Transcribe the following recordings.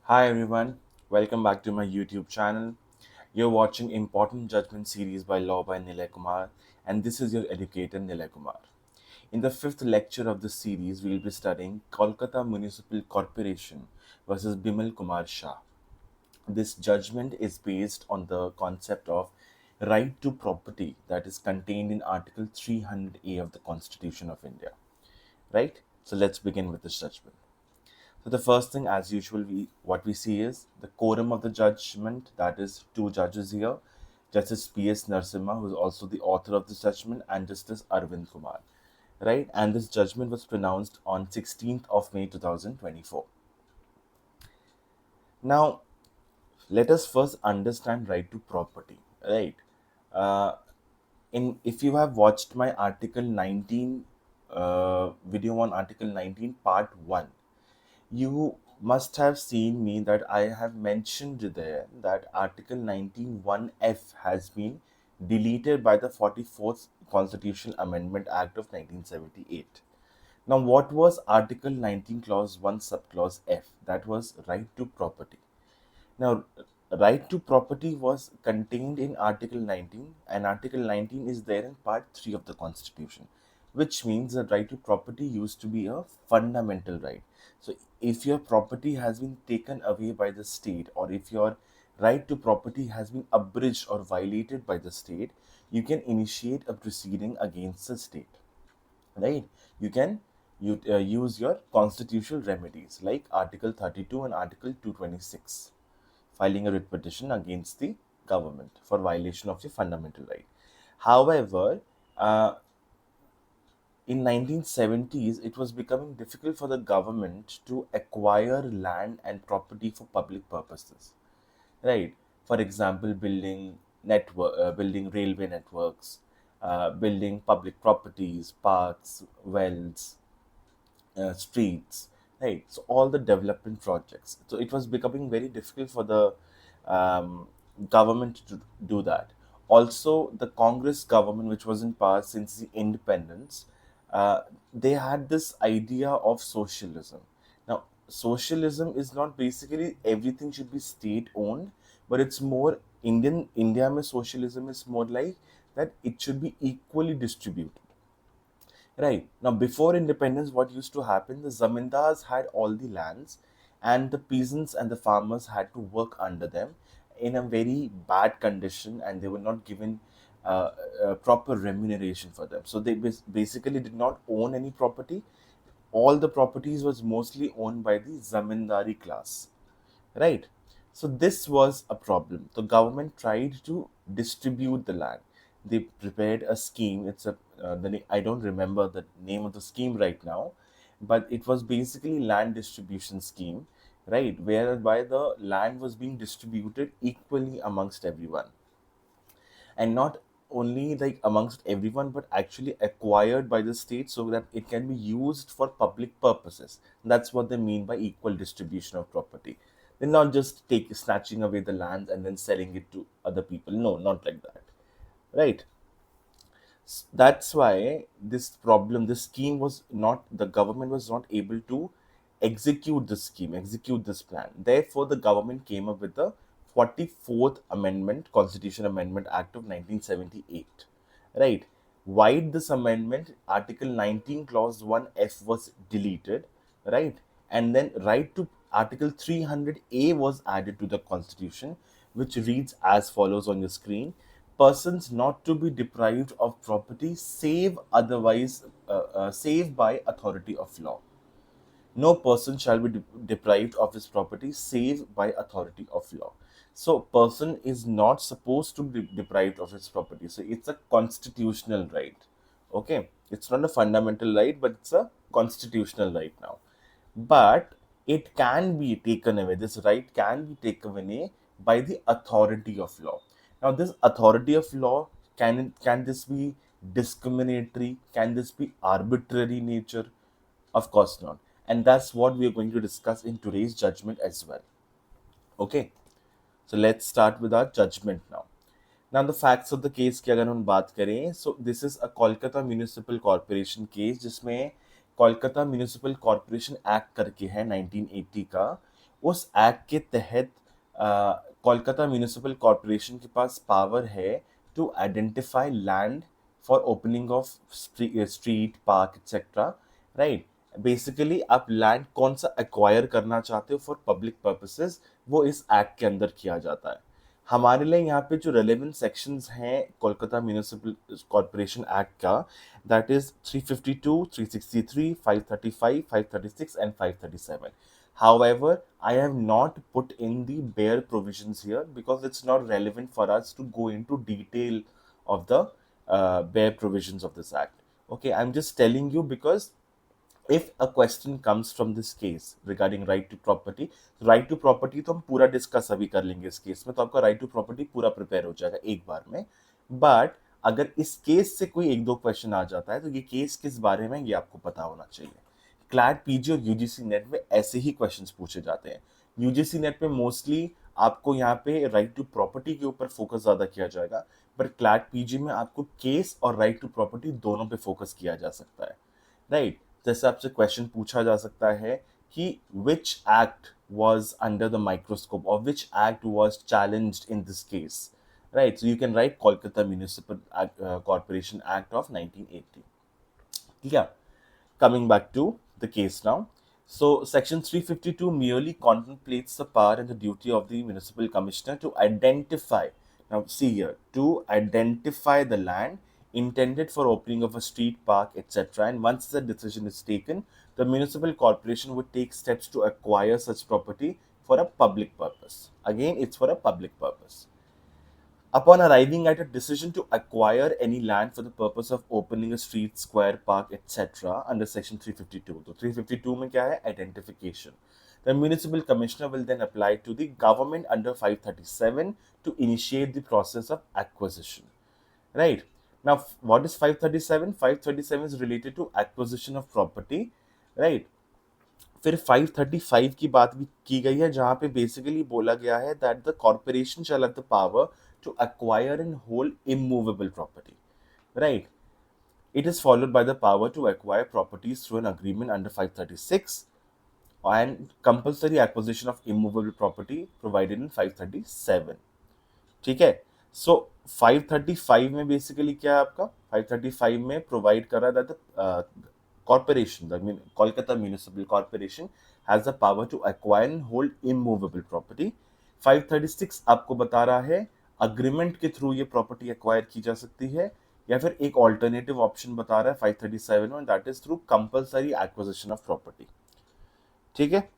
Hi everyone, welcome back to my YouTube channel. You're watching Important Judgment series by Law by Nilay Kumar, and this is your educator Nilay Kumar. In the fifth lecture of this series, we'll be studying Kolkata Municipal Corporation versus Bimal Kumar Shah. This judgment is based on the concept of right to property that is contained in Article 300A of the Constitution of India. Right? So let's begin with this judgment. So the first thing, as usual, we see is the quorum of the judgment. That is two judges here, Justice P.S. Narasimha, who is also the author of this judgment, and Justice Arvind Kumar. Right, and this judgment was pronounced on 16th of May 2024. Now, let us first understand right to property. Right, uh, in if you have watched my Article 19 video on Article 19 Part 1, you must have seen me that I have mentioned there that Article 19(1)(f) has been deleted by the 44th Constitutional Amendment Act of 1978. Now, what was Article 19 Clause 1 Subclause F? That was right to property. Now, right to property was contained in Article 19, and Article 19 is there in Part 3 of the Constitution, which means that right to property used to be a fundamental right. So, if your property has been taken away by the state, or if your right to property has been abridged or violated by the state, you can initiate a proceeding against the state, right? You can use your constitutional remedies like Article 32 and Article 226, filing a writ petition against the government for violation of your fundamental right. However, uh, in 1970s, it was becoming difficult for the government to acquire land and property for public purposes, right? For example, building railway networks, building public properties, parks, wells, streets, right? So all the development projects. So it was becoming very difficult for the um, government to do that. Also, the Congress government, which was in power since the independence, uh, they had this idea of socialism. Now, socialism is not basically everything should be state owned, but it's more India mein socialism is more like that it should be equally distributed. Right. Now, before independence, what used to happen? The zamindars had all the lands, and the peasants and the farmers had to work under them in a very bad condition, and they were not given proper remuneration for them. So, they basically did not own any property. All the properties was mostly owned by the zamindari class, right? So this was a problem. The government tried to distribute the land. They prepared a scheme. It's a I don't remember the name of the scheme right now, but it was basically land distribution scheme, right? Whereby the land was being distributed equally amongst everyone, and not only like amongst everyone, but actually acquired by the state so that it can be used for public purposes. That's what they mean by equal distribution of property. They're not just snatching away the land and then selling it to other people. No, not like that, right? That's why this scheme was not, the government was not able to execute this plan. Therefore, the government came up with the 44th Amendment, Constitution Amendment Act of 1978. Right? Why this amendment? Article 19, Clause 1(f) was deleted, right? And then right to Article 300A was added to the Constitution, which reads as follows on your screen: persons not to be deprived of property save by authority of law. No person shall be deprived of his property save by authority of law. So person is not supposed to be deprived of his property. So it's a constitutional right. Okay, it's not a fundamental right, but it's a constitutional right now. But it can be taken away. This right can be taken away by the authority of law. Now, this authority of law, can this be discriminatory? Can this be arbitrary nature? Of course not. And that's what we are going to discuss in today's judgment as well. Okay, so let's start with our judgment now. Now, the facts of the case की अगर हम बात करें, so this is a Kolkata municipal corporation case जिसमें Kolkata municipal corporation act करके है 1980 का, उस एक्ट के तहत कोलकाता म्यूनिसिपल कॉरपोरेशन के पास पावर है to identify land for opening of street park etcetera, right. Basically आप लैंड कौन सा एक्वायर करना चाहते हो फॉर पब्लिक पर्पसेस, वो इस एक्ट के अंदर किया जाता है। हमारे लिए यहाँ पे जो रेलेवेंट सेक्शंस हैं कोलकाता म्यूनिसिपल कॉरपोरेशन एक्ट का, that is 352, 363, 535, 536 and 537. However, I have not put in the bare provisions here because it's not relevant for us to go into detail of the bare provisions of this act. Okay, I'm just telling you because if a question comes from this case regarding right to property तो हम पूरा discuss अभी कर लेंगे इस case में, तो आपका राइट टू प्रॉपर्टी पूरा प्रिपेयर हो जाएगा एक बार में। बट अगर इस केस से कोई एक दो क्वेश्चन आ जाता है तो ये केस किस बारे में, ये आपको पता होना चाहिए। क्लैट पीजी और यूजीसी नेट में ऐसे ही क्वेश्चंस पूछे जाते हैं। यूजीसी नेट में मोस्टली आपको यहाँ पे राइट टू प्रॉपर्टी के ऊपर फोकस ज्यादा किया जाएगा, बट क्लैट पीजी में आपको केस और राइट टू प्रॉपर्टी दोनों पे फोकस किया जा सकता है, राइट। जैसे आपसे क्वेश्चन पूछा जा सकता है कि which act was under the microscope or which act was challenged in this case, right? So you can write Kolkata Municipal Corporation Act of 1980. Yeah, coming back to the case now. So section 352 merely contemplates the power and the duty of the municipal commissioner to identify, now see here, to identify the land intended for opening of a street, park, etc. And once the decision is taken, the municipal corporation would take steps to acquire such property for a public purpose. Again, it's for a public purpose. Upon arriving at a decision to acquire any land for the purpose of opening a street, square, park, etc. under section 352. So 352 में क्या है? Identification. The municipal commissioner will then apply to the government under 537 to initiate the process of acquisition. Right. Now, what is 537? 537 is related to acquisition of property. Right. फिर 535 की बात भी की गई है जहां पे बेसिकली बोला गया है that the corporation shall have the power to acquire and hold immovable property, right? It is followed by the power to acquire properties through an agreement under 536 and compulsory acquisition of immovable property provided in 537. ठीक है। सो 535 में basically क्या है आपका, 535 में provide कर रहा है that corporation, the Kolkata Municipal Corporation has the power to acquire and hold immovable property. 536 आपको बता रहा है अग्रीमेंट के थ्रू ये प्रॉपर्टी एक्वायर की जा सकती है, या फिर एक ऑल्टरनेटिव ऑप्शन बता रहा है 537 में, that is through compulsory acquisition of property. ठीक है,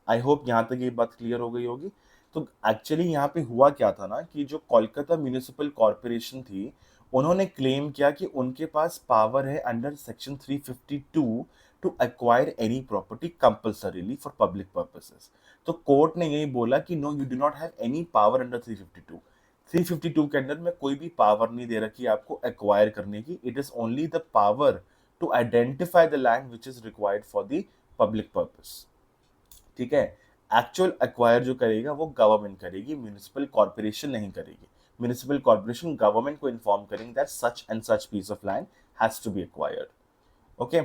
आई होप यहां तक ये बात क्लियर हो गई होगी। तो एक्चुअली यहाँ पे हुआ क्या था ना कि जो कोलकाता म्यूनिसिपल कॉरपोरेशन थी, उन्होंने क्लेम किया कि उनके पास पावर है under section 352 to acquire any property compulsorily for public purposes. तो कोर्ट ने यही बोला कि no, you do not have any power under 352। 352 के अंदर में कोई भी पावर नहीं दे रखी आपको एक्वायर करने की। It is only the power to identify the land which is required for the public purpose. ठीक है, एक्चुअल एक्वायर जो करेगा वो गवर्नमेंट करेगी, म्यूनिसिपल कॉर्पोरेशन नहीं करेगी। म्यूनिसिपल कॉर्पोरेशन गवर्नमेंट को इन्फॉर्म करेंगे that such and such piece of land has to be acquired. Okay,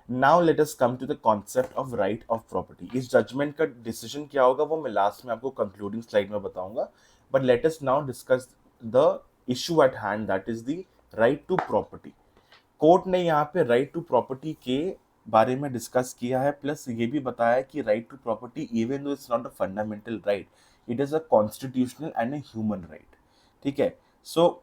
now let us come to the concept of right of property. इस judgement का decision क्या होगा वो मैं लास्ट में आपको कंक्लूडिंग स्लाइड में बताऊंगा, but let us now discuss the issue at hand, that is the right to property. Court ने यहाँ पे राइट टू प्रॉपर्टी के बारे में डिस्कस किया है, प्लस ये भी बताया कि right to property even though it's not a fundamental right, it is a constitutional and a human right. ठीक है, सो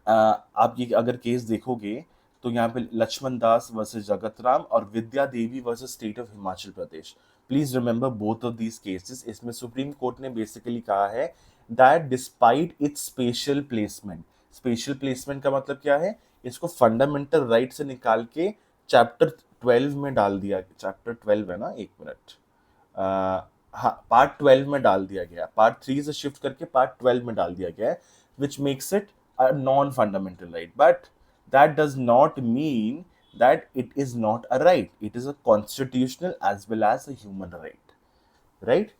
आप ये अगर केस देखोगे तो यहाँ पे लक्ष्मण दास वर्सेस जगत राम और Vidya Devi versus state of Himachal Pradesh. Please remember both of these cases. इसमें सुप्रीम कोर्ट ने बेसिकली कहा है that despite its special placement का मतलब क्या है, इसको फंडामेंटल राइट से निकाल के चैप्टर 12 में डाल दिया। चैप्टर 12 है ना, एक मिनट, हाँ, पार्ट 12 में डाल दिया गया, पार्ट 3 से शिफ्ट करके पार्ट 12 में डाल दिया गया है, which makes it a non fundamental right. But that does not mean that it is not a right. It is a constitutional as well as a human right, right?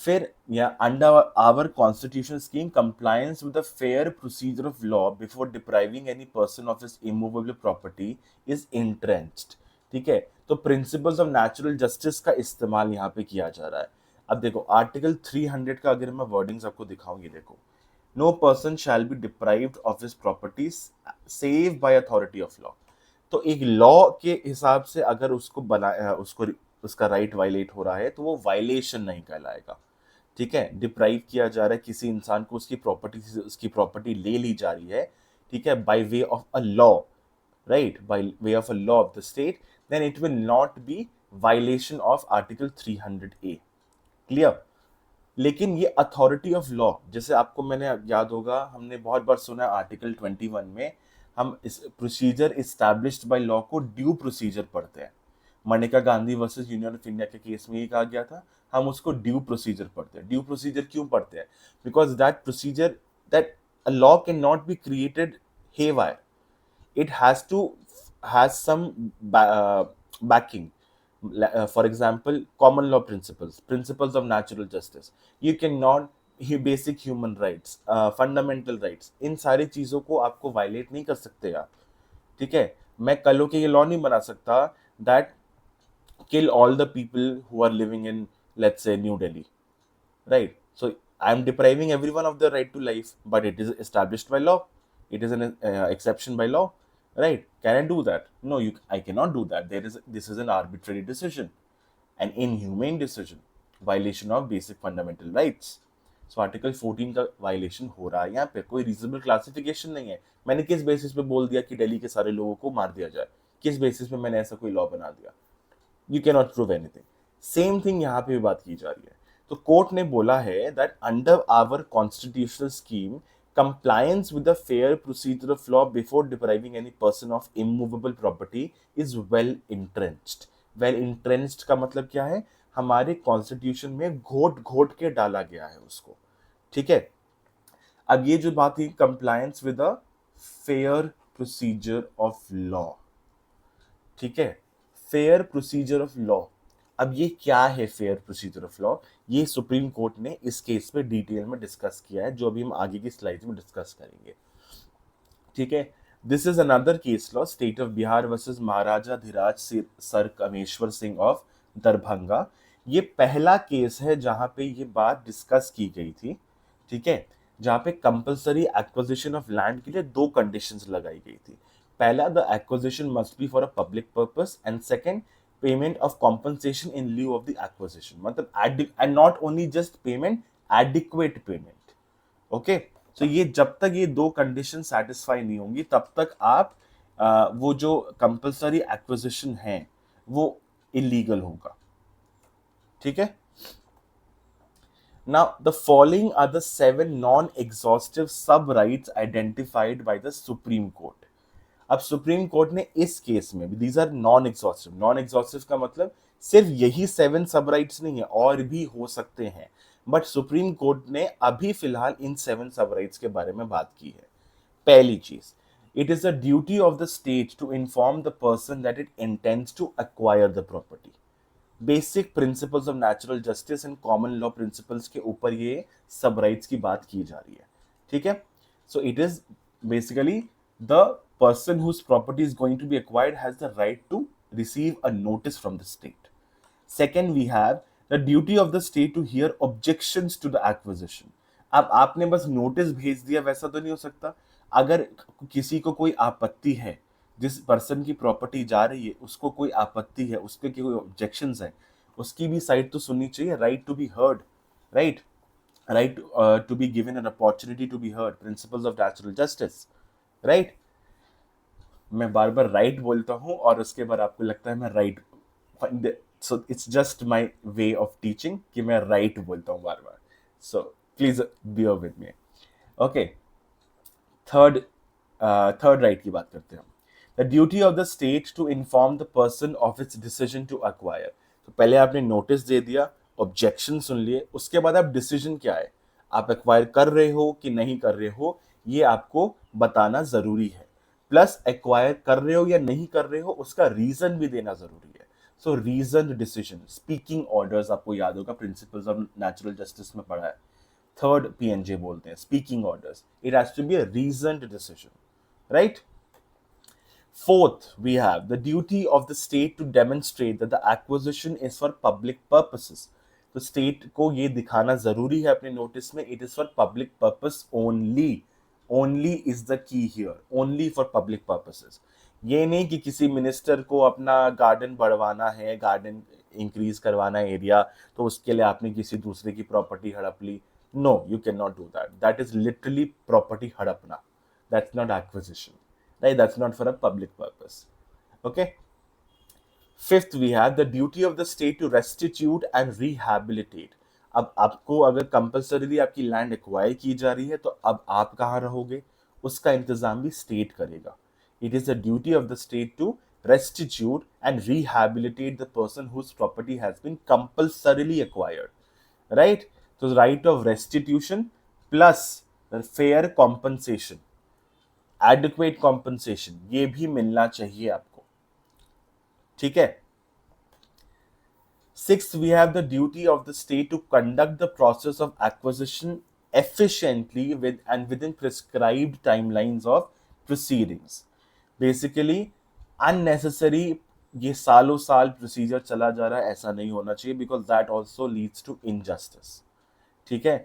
फिर या under our constitution scheme compliance with the fair procedure of law before depriving any person of his immovable property is entrenched. ठीक है, तो principles of natural justice का इस्तेमाल यहाँ पे किया जा रहा है। अब देखो आर्टिकल 300 का अगर मैं वर्डिंग्स आपको दिखाऊं, ये देखो, no person shall be deprived of his properties save by authority of law. तो एक लॉ के हिसाब से अगर उसको उसको उसका राइट वायलेट हो रहा है तो वो वायलेशन नहीं कहलाएगा। ठीक है, डिप्राइव किया जा रहा है किसी इंसान को, उसकी प्रॉपर्टी से उसकी प्रॉपर्टी ले ली जा रही है, ठीक है, by way of a law, right, by way of a law of the state, then it will not be violation of article 300A। clear? लेकिन ये अथॉरिटी ऑफ लॉ, जैसे आपको मैंने याद होगा, हमने बहुत बार सुना आर्टिकल 21 में हम इस प्रोसीजर इस्टेब्लिश्ड बाय लॉ को ड्यू प्रोसीजर पढ़ते हैं। Maneka Gandhi versus union of India के केस में ये कहा गया था, हम उसको ड्यू प्रोसीजर पढ़ते हैं। ड्यू प्रोसीजर क्यों पढ़ते हैं? Because that procedure, that a law can not be created haywire, it has to has some backing. For example, common law principles of natural justice, you cannot, basic human rights, fundamental rights, इन सारी चीजों को आपको violet नहीं कर सकते आप। ठीक है, मैं कल के ये लॉ नहीं बना सकता that kill all the people who are living in, let's say, New Delhi, right? So I am depriving everyone of the right to life, but it is established by law. It is an exception by law, right? Can I do that? No, I cannot do that. This is an arbitrary decision, an inhumane decision, violation of basic fundamental rights. So article 14 का violation हो रहा है, यहाँ पे कोई reasonable classification नहीं है। मैंने किस बेसिस पे बोल दिया कि दिल्ली के सारे लोगों को मार दिया जाए? किस बेसिस पे मैंने ऐसा कोई लॉ बना दिया? You can not prove anything. Same thing यहाँ पे भी बात की जा रही है। तो कोर्ट ने बोला है that under our constitutional scheme, compliance with the fair procedure of law before depriving any person of immovable property is well entrenched। well entrenched का मतलब क्या है? हमारे कॉन्स्टिट्यूशन में घोट घोट के डाला गया है उसको। ठीक है, अब ये जो बात थी compliance with the fair procedure of law, ठीक है, फेयर प्रोसीजर ऑफ लॉ। अब ये क्या है फेयर प्रोसीजर ऑफ लॉ? ये सुप्रीम कोर्ट ने इस केस में डिटेल में डिस्कस किया है, जो अभी हम आगे की स्लाइड में डिस्कस करेंगे। ठीक है, this is another case law, state of Bihar versus Maharaja Dhiraj sir Kameshwar Singh of Darbhanga. ये पहला केस है जहां पे ये बात डिस्कस की गई थी। ठीक है, जहां पे कंपलसरी एक्विजिशन ऑफ लैंड के लिए दो कंडीशंस लगाई गई थी। पहला, the acquisition must be for a public purpose, and second, payment of compensation in lieu of the acquisition. मतलब and not only just payment, adequate payment. Okay, तो ये जब तक ये दो कंडीशन सेटिस्फाई नहीं होंगी तब तक आप वो जो कंपलसरी एक्विजिशन है वो इलीगल होगा। ठीक है, now the following are the 7 non-exhaustive sub rights identified by the Supreme Court। अब सुप्रीम कोर्ट ने इस केस में, these are non exhaustive, non exhaustive का मतलब सिर्फ यही 7 सब राइट्स नहीं है, और भी हो सकते हैं, बट सुप्रीम कोर्ट ने अभी फिलहाल इन 7 सब राइट्स के बारे में बात की है। पहली चीज, it is the duty of the state to inform the person that it intends to acquire the property. Basic principles of natural justice and common law principles के ऊपर ये सब राइट्स की बात की जा रही है। ठीक है, so it is basically the person whose property is going to be acquired has the right to receive a notice from the state। Second, we have the duty of the state to hear objections to the acquisition। अब आपने बस notice भेज दिया वैसा तो नहीं हो सकता। अगर किसी को कोई आपत्ति है, जिस पर्सन की प्रॉपर्टी जा रही है उसको कोई आपत्ति है, उसके कोई ऑब्जेक्शंस है, उसकी भी साइड तो सुननी चाहिए। Right to be heard, right, right to be given an opportunity to be heard, principles of natural justice, right. मैं बार बार राइट बोलता हूँ और उसके बाद आपको लगता है मैं right, so it's just my way of teaching कि मैं राइट बोलता हूँ बार बार, so please bear with me. Okay, third third right की बात करते हैं हम। The duty of the state to inform the person of its decision to acquire. तो पहले आपने नोटिस दे दिया, ऑब्जेक्शन सुन लिए, उसके बाद आप डिसीजन क्या है, आप एक्वायर कर रहे हो कि नहीं कर रहे हो, ये आपको बताना जरूरी है। प्लस एक्वायर कर रहे हो या नहीं कर रहे हो उसका रीजन भी देना जरूरी है। सो रीजन डिसीजन, स्पीकिंग ऑर्डर्स आपको याद होगा, प्रिंसिपल्स ऑफ नेचुरल जस्टिस में पढ़ा है, थर्ड पीएनजे बोलते हैं, speaking orders. It has to be a reasoned decision, right. Fourth, we have the duty of the state to demonstrate that the acquisition is for public purposes. तो state को ये दिखाना जरूरी है अपने नोटिस में, it is for public purpose only. Only is the key here, only for public purposes. ये नहीं कि किसी मिनिस्टर को अपना गार्डन बढ़वाना है, गार्डन इंक्रीज करवाना है एरिया, तो उसके लिए आपने किसी दूसरे की प्रॉपर्टी हड़प ली. No, you can not do that. That is literally property हड़पना. That's not acquisition. Right? That's not for a public purpose. Okay. Fifth, we have the duty of the state to restitute and rehabilitate. अब आपको अगर compulsorily आपकी land acquire की जा रही है तो अब आप कहाँ रहोगे, उसका इंतजाम भी स्टेट करेगा. It is the duty of the state to restitute and rehabilitate the person whose property has been compulsorily acquired. Right? So the right of restitution plus the fair compensation, adequate compensation, ये भी मिलना चाहिए आपको. ठीक है. Sixth, we have the duty of the state to conduct the process of acquisition efficiently within prescribed timelines of proceedings. Basically, unnecessary ये सालों साल प्रोसीजर चला जा रहा है, ऐसा नहीं होना चाहिए, because that also leads to injustice. ठीक है.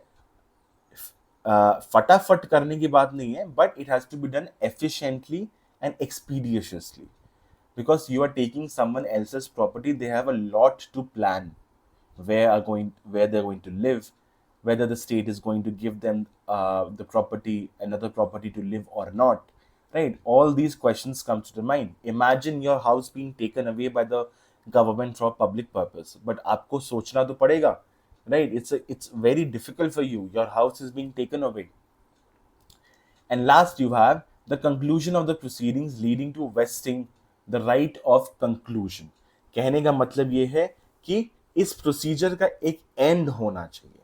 फटाफट करने की बात नहीं है, but it has to be done efficiently and expeditiously, because you are taking someone else's property. They have a lot to plan, where they're going to live, whether the state is going to give them the property, another property to live or not, right? All these questions come to the mind. Imagine your house being taken away by the government for public purpose, but आपको सोचना तो पड़ेगा, right? It's very difficult for you. Your house is being taken away. And last, you have the conclusion of the proceedings leading to vesting the right of conclusion. कहने का मतलब ये है कि इस प्रोसीजर का एक एंड होना चाहिए.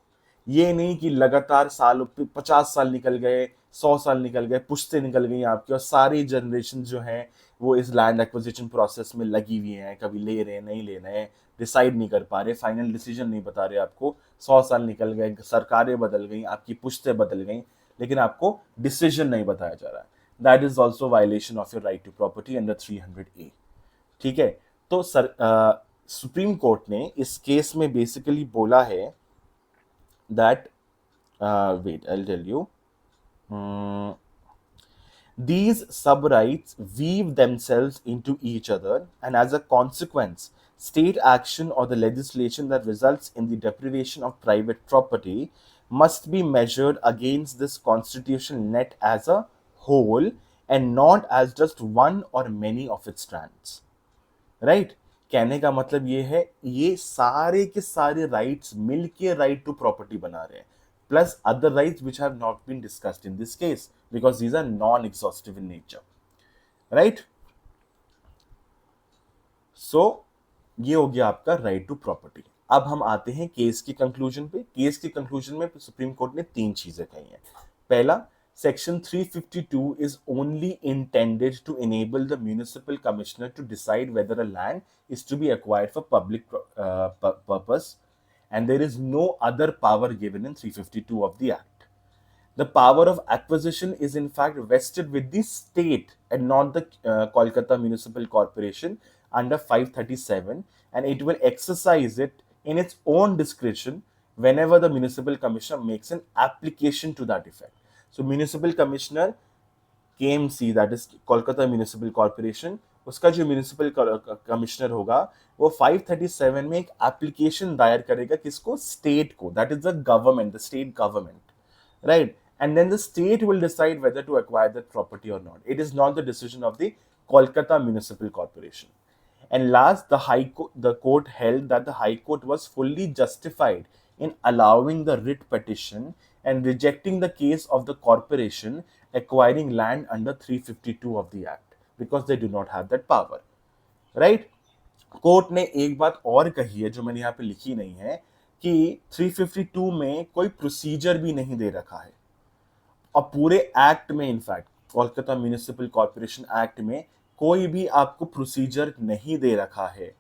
ये नहीं कि लगातार साल 50 साल निकल गए, 100 साल निकल गए, पुश्ते निकल गई आपकी, और सारी जनरेशन जो हैं वो इस लैंड एक्विजिशन प्रोसेस में लगी हुई हैं, कभी ले रहे हैं, नहीं ले रहे हैं, डिसाइड नहीं कर पा रहे, फाइनल डिसीजन नहीं बता रहे आपको. 100 साल निकल गए, सरकारें बदल गई, आपकी पुश्ते बदल गई, लेकिन आपको डिसीजन नहीं बताया जा रहा है. That is also violation of your right to property under 300A. ठीक है. तो सुप्रीम कोर्ट ने इस केस में बेसिकली बोला है that wait, I will tell you. These sub-rights weave themselves into each other, and as a consequence, state action or the legislation that results in the deprivation of private property must be measured against this constitutional net as a whole and not as just one or many of its strands. Right? कहने का मतलब ये है, ये सारे के सारे rights मिलके राइट टू प्रॉपर्टी बना रहे हैं, plus other rights which have not been discussed in this case, because these are non-exhaustive in nature. Right? So, ये हो गया आपका राइट टू प्रॉपर्टी. अब हम आते हैं केस की कंक्लूजन पे. केस की कंक्लूजन में सुप्रीम कोर्ट ने 3 चीजें कही हैं. पहला, Section 352 is only intended to enable the municipal commissioner to decide whether a land is to be acquired for public purpose, and there is no other power given in 352 of the Act. The power of acquisition is in fact vested with the state and not the Kolkata Municipal Corporation under 537, and it will exercise it in its own discretion whenever the municipal commissioner makes an application to that effect. So municipal commissioner, KMC, that is Kolkata Municipal Corporation, उसका जो municipal commissioner होगा वो 537 में एक application दायर करेगा, किसको? State को. That is the government, the state government, right? And then the state will decide whether to acquire that property or not. It is not the decision of the Kolkata Municipal Corporation. And last, the court held that the High Court was fully justified in allowing the writ petition and rejecting the case of the corporation acquiring land under 352 of the Act, because they do not have that power. Right? Court ने एक बात और कही है जो मैंने यहाँ पे लिखी नहीं है, कि 352 में कोई प्रोसीजर भी नहीं दे रखा है, और पूरे एक्ट में, in fact Kolkata municipal corporation act में कोई भी आपको प्रोसीजर नहीं दे रखा है.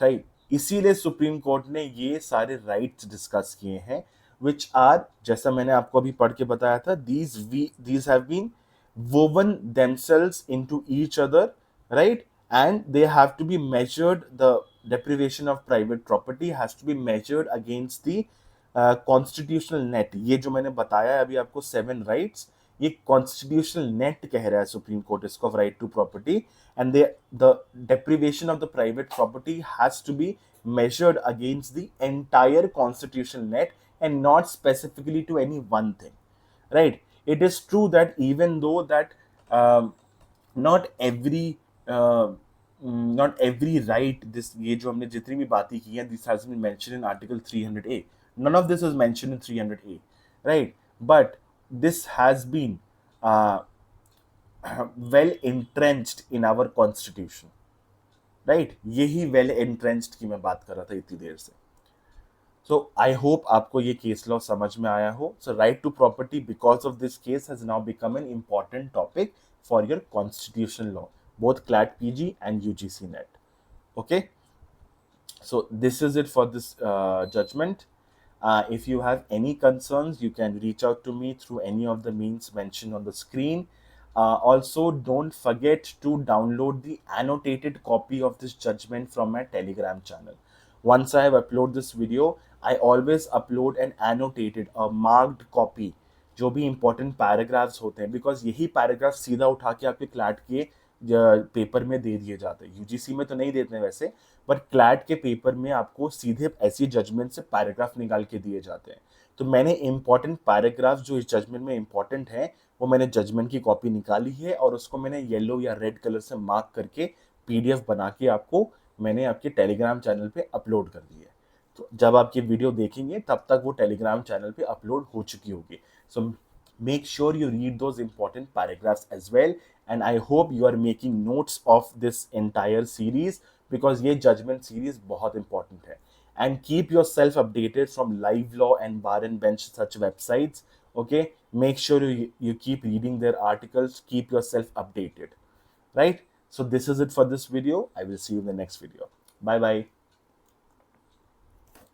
राइट? इसीलिए सुप्रीम कोर्ट ने ये सारे राइट्स डिस्कस किए हैं, which are, जैसा मैंने आपको अभी पढ़ के बताया था, these have been woven themselves into each other, right? And they have to be measured, the deprivation of private property has to be measured against the constitutional net. ये जो मैंने बताया है अभी आपको 7 राइट्स, ये कॉन्स्टिट्यूशनल नेट कह रहा है सुप्रीम कोर्ट इसको, of right to property. And the deprivation of the private property has to be measured against the entire constitutional net and not specifically to any one thing, right? It is true that even though that um, not every not every right, this ये जो हमने जितनी भी बातें की हैं, this has been mentioned in article 300A. None of this is mentioned in 300A, right? But this has been uh, well entrenched in our constitution, right? यही well entrenched की मैं बात कर रहा था इतनी देर से. So I hope आपको ये केस लॉ समझ में आया हो. So right to property because of this case has now become an important topic for your constitutional law, both CLAT PG and UGC NET. Okay. So this is it for this judgment. If you have any concerns, you can reach out to me through any of the means mentioned on the screen. Also, don't forget to download the annotated copy of this judgment from my Telegram channel. Once I have uploaded this video, I always upload an annotated, a marked copy, जो भी important paragraphs होते हैं, because यही paragraph सीधा उठा के आपके CLAT के पेपर में दे दिए जाते हैं. यूजीसी में तो नहीं देते हैं वैसे, बट क्लैट के पेपर में आपको सीधे ऐसी जजमेंट से पैराग्राफ निकाल के दिए जाते हैं. तो मैंने इंपॉर्टेंट पैराग्राफ जो इस जजमेंट में इंपॉर्टेंट है, वो मैंने जजमेंट की कॉपी निकाली है और उसको मैंने येलो या रेड कलर से मार्क करके पीडीएफ बना के आपको मैंने आपके टेलीग्राम चैनल पे अपलोड कर दी है. तो जब आप ये वीडियो देखेंगे तब तक वो टेलीग्राम चैनल पे अपलोड हो चुकी होगी. सो make sure you read those important paragraphs as well, and I hope you are making notes of this entire series because ये judgment series बहुत important है. And keep yourself updated from Live Law and Bar and Bench such websites. Okay, make sure you keep reading their articles, keep yourself updated, right? So this is it for this video. I will see you in the next video. Bye bye.